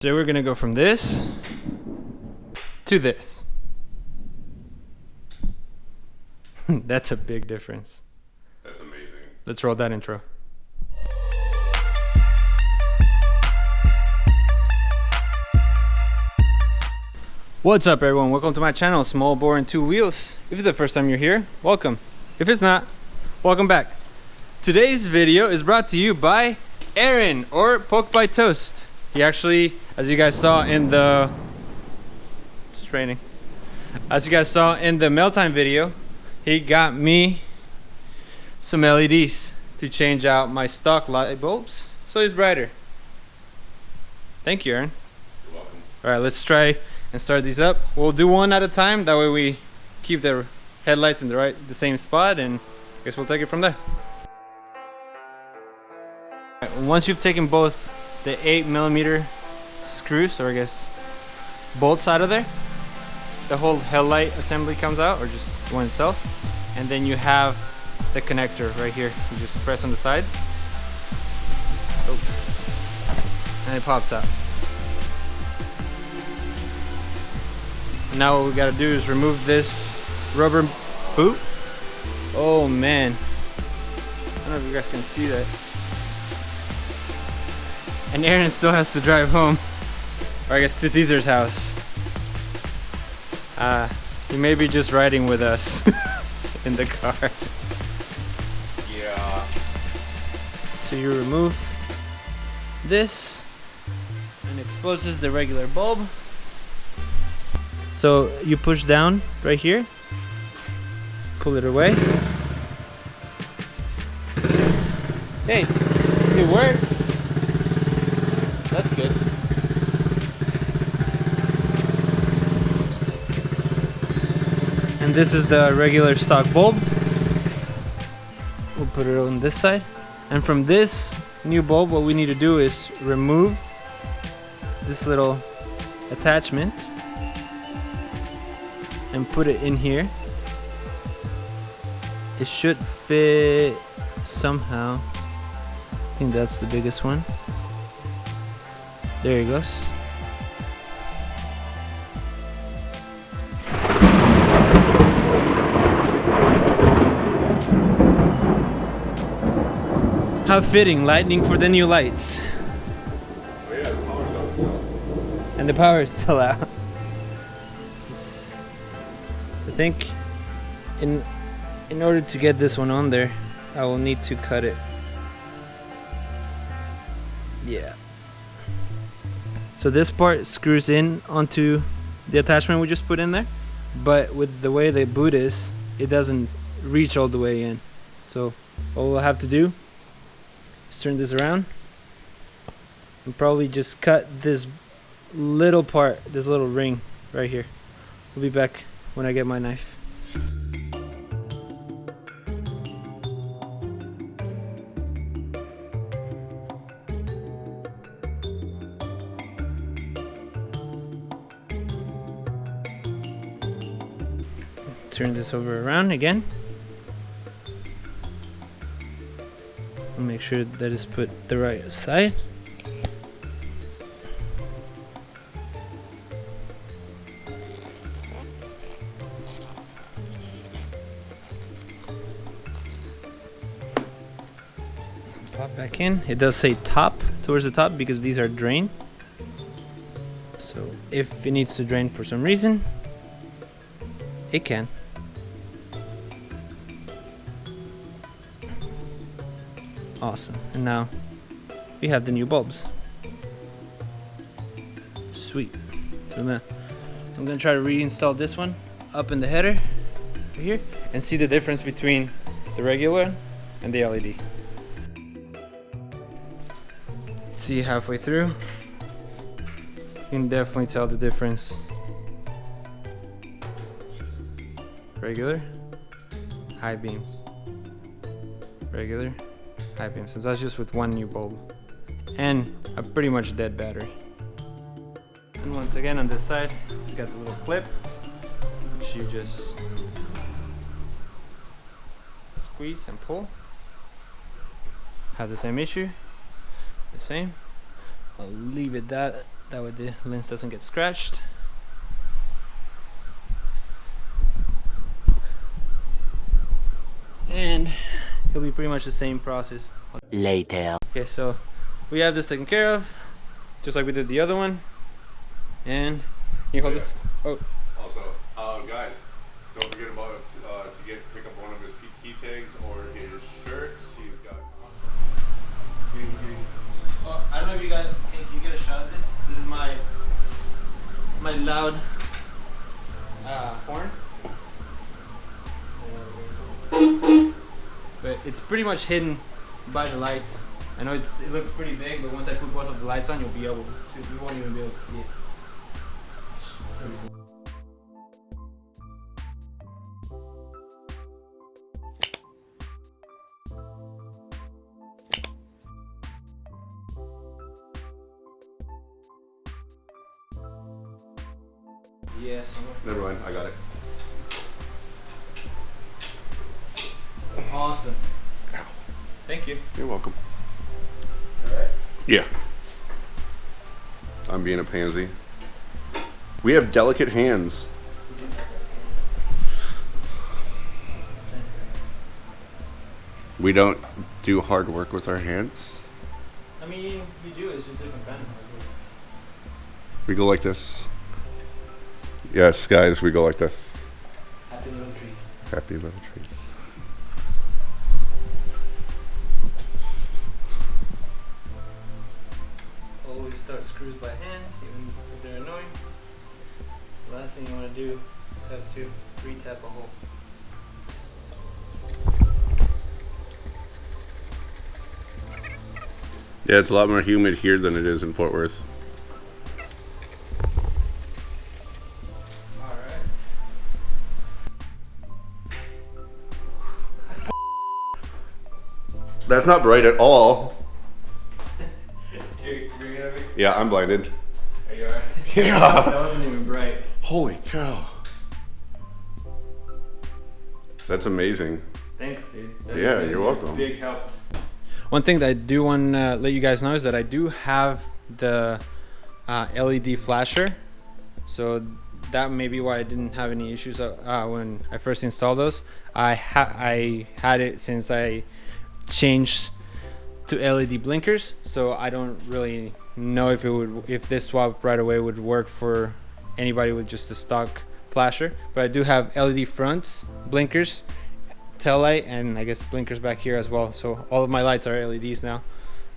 Today we're gonna go from this to this. That's a big difference. That's amazing. Let's roll that intro. What's up everyone? Welcome to my channel, Small Bore and Two Wheels. If it's the first time you're here, welcome. If it's not, welcome back. Today's video is brought to you by Aaron, or Pokedbytoast. He actually, as you guys saw in the, it's just raining. As you guys saw in the mail time video, he got me some LEDs to change out my stock light bulbs so it's brighter. Thank you, Aaron. You're welcome. All right, let's try and start these up. We'll do one at a time. That way we keep the headlights in the same spot, and I guess we'll take it from there. All right, once you've taken both the 8mm screws, or I guess bolts, out of there, the whole headlight assembly comes out, or just one itself, and then you have the connector right here. You just press on the sides, and it pops out. Now what we gotta do is remove this rubber boot. Oh man, I don't know if you guys can see that. And Aaron still has to drive home, or I guess to Caesar's house. He may be just riding with us in the car. Yeah. So you remove this and exposes the regular bulb. So you push down right here, pull it away. Hey, it worked. That's good. And this is the regular stock bulb. We'll put it on this side. And from this new bulb, what we need to do is remove this little attachment and put it in here. It should fit somehow. I think that's the biggest one. There he goes. How fitting, lightning for the new lights. Oh yeah, the power's out still. And the power is still out. I think in order to get this one on there, I will need to cut it. Yeah. So this part screws in onto the attachment we just put in there, but with the way the boot is, it doesn't reach all the way in. So all we'll have to do is turn this around and probably just cut this little part, this little ring right here. We'll be back when I get my knife. Turn this over around again. I'll make sure that it's put the right side. Pop back in. It does say top, towards the top, because these are drain. So if it needs to drain for some reason, it can. Awesome. And now we have the new bulbs. Sweet. So now I'm gonna try to reinstall this one up in the header right here and see the difference between the regular one and the LED. See, halfway through, you can definitely tell the difference. Regular, high beams. Regular, high beams. So that's just with one new bulb and a pretty much dead battery. And once again on this side, it's got the little clip which you just squeeze and pull. Have the same issue, the same. I'll leave it that That way the lens doesn't get scratched. And it'll be pretty much the same process. Later. Okay, so we have this taken care of, just like we did the other one. And you hold this. Oh. Also, guys, don't forget about pick up one of his key tags or his shirts. He's got. Oh, I don't know if you got. Can you get a shot of this? This is my loud horn. But it's pretty much hidden by the lights. I know it looks pretty big, but once I put both of the lights on, you won't even be able to see it. It's pretty cool. Yeah. Never mind, I got it. Awesome. Thank you. You're welcome. Alright. Yeah. I'm being a pansy. We have delicate hands. We don't do hard work with our hands. I mean, you do, it's just different kind of hard work. We go like this. Yes, guys, we go like this. Happy little trees. Happy little trees. Always start screws by hand, even if they're annoying. The last thing you want to do is have to re-tap a hole. Yeah, it's a lot more humid here than it is in Fort Worth. Alright. That's not bright at all. You're gonna be? Yeah, I'm blinded. Are you alright? Yeah. That wasn't even bright. Holy cow. That's amazing. Thanks, dude. Yeah, you're welcome. Big help. One thing that I do want to let you guys know is that I do have the LED flasher, so that may be why I didn't have any issues when I first installed those. I had it since I changed to LED blinkers, so I don't really know if this swap right away would work for anybody with just a stock flasher. But I do have LED fronts, blinkers, tail light, and I guess blinkers back here as well. So all of my lights are LEDs now,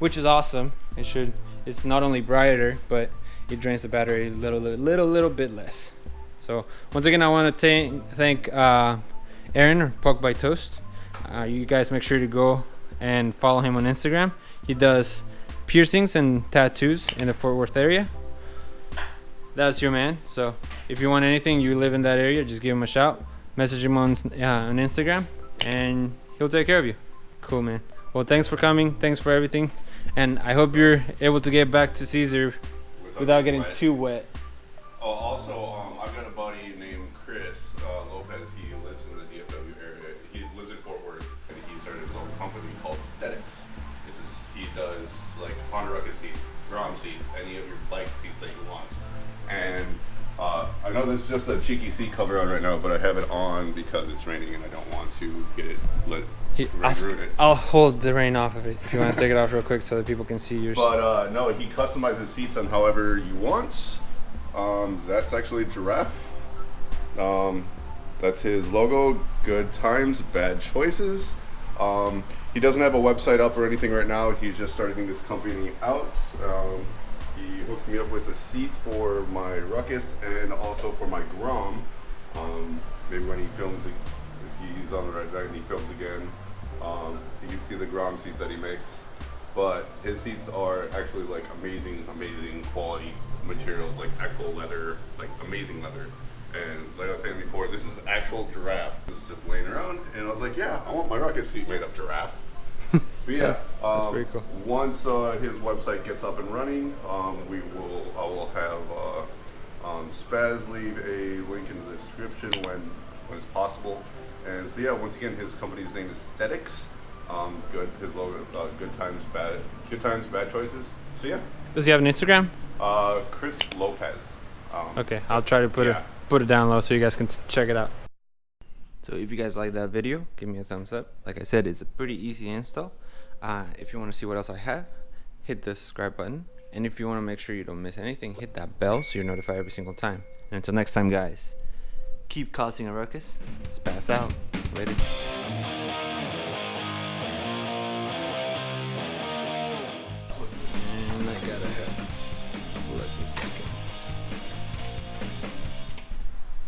which is awesome. It's not only brighter, but it drains the battery a little bit less. So once again, I want to thank Aaron, or Pokedbytoast. You guys make sure to go and follow him on Instagram. He does piercings and tattoos in the Fort Worth area. That's your man. So if you want anything, you live in that area, just give him a shout. Message him on Instagram, and he'll take care of you. Cool, man. Well, thanks for coming. Thanks for everything. And I hope you're able to get back to Caesar without getting too wet. Oh, also, I've got a buddy named Chris Lopez. He lives in the DFW area. He lives in Fort Worth, and he started his own company called Aesthetics. He does like Honda Ruckus seats, Grom seats, any of your bike seats that you want. And I know this is just a cheeky seat cover on right now, but I have it on because it's raining and I don't want to get it ruin it. I'll hold the rain off of it if you want to take it off real quick so that people can see yours. But no, he customizes seats on however you want. That's actually Giraffe. That's his logo. Good times, bad choices. He doesn't have a website up or anything right now. He's just starting this company out. He hooked me up with a seat for my Ruckus and also for my Grom. Maybe when he films, if he's on the right night and he films again, you can see the Grom seat that he makes. But his seats are actually like amazing quality materials, like actual leather, like amazing leather. And like I was saying before, this is actual Giraffe. This is just laying around, and I was like, yeah, I want my Ruckus seat made of Giraffe. But yeah, that's pretty cool. Once his website gets up and running, I will have Spaz leave a link in the description when it's possible. And so yeah, once again, his company's name is Aesthetics. His logo is Good Times, Bad Choices. So yeah. Does he have an Instagram? Chris Lopez. Okay, I'll try to put it down low so you guys can check it out. So if you guys like that video, give me a thumbs up. Like I said, it's a pretty easy install. If you want to see what else I have, hit the subscribe button. And if you want to make sure you don't miss anything, hit that bell so you're notified every single time. And until next time, guys, keep causing a ruckus. Spaz out. Later. And I gotta have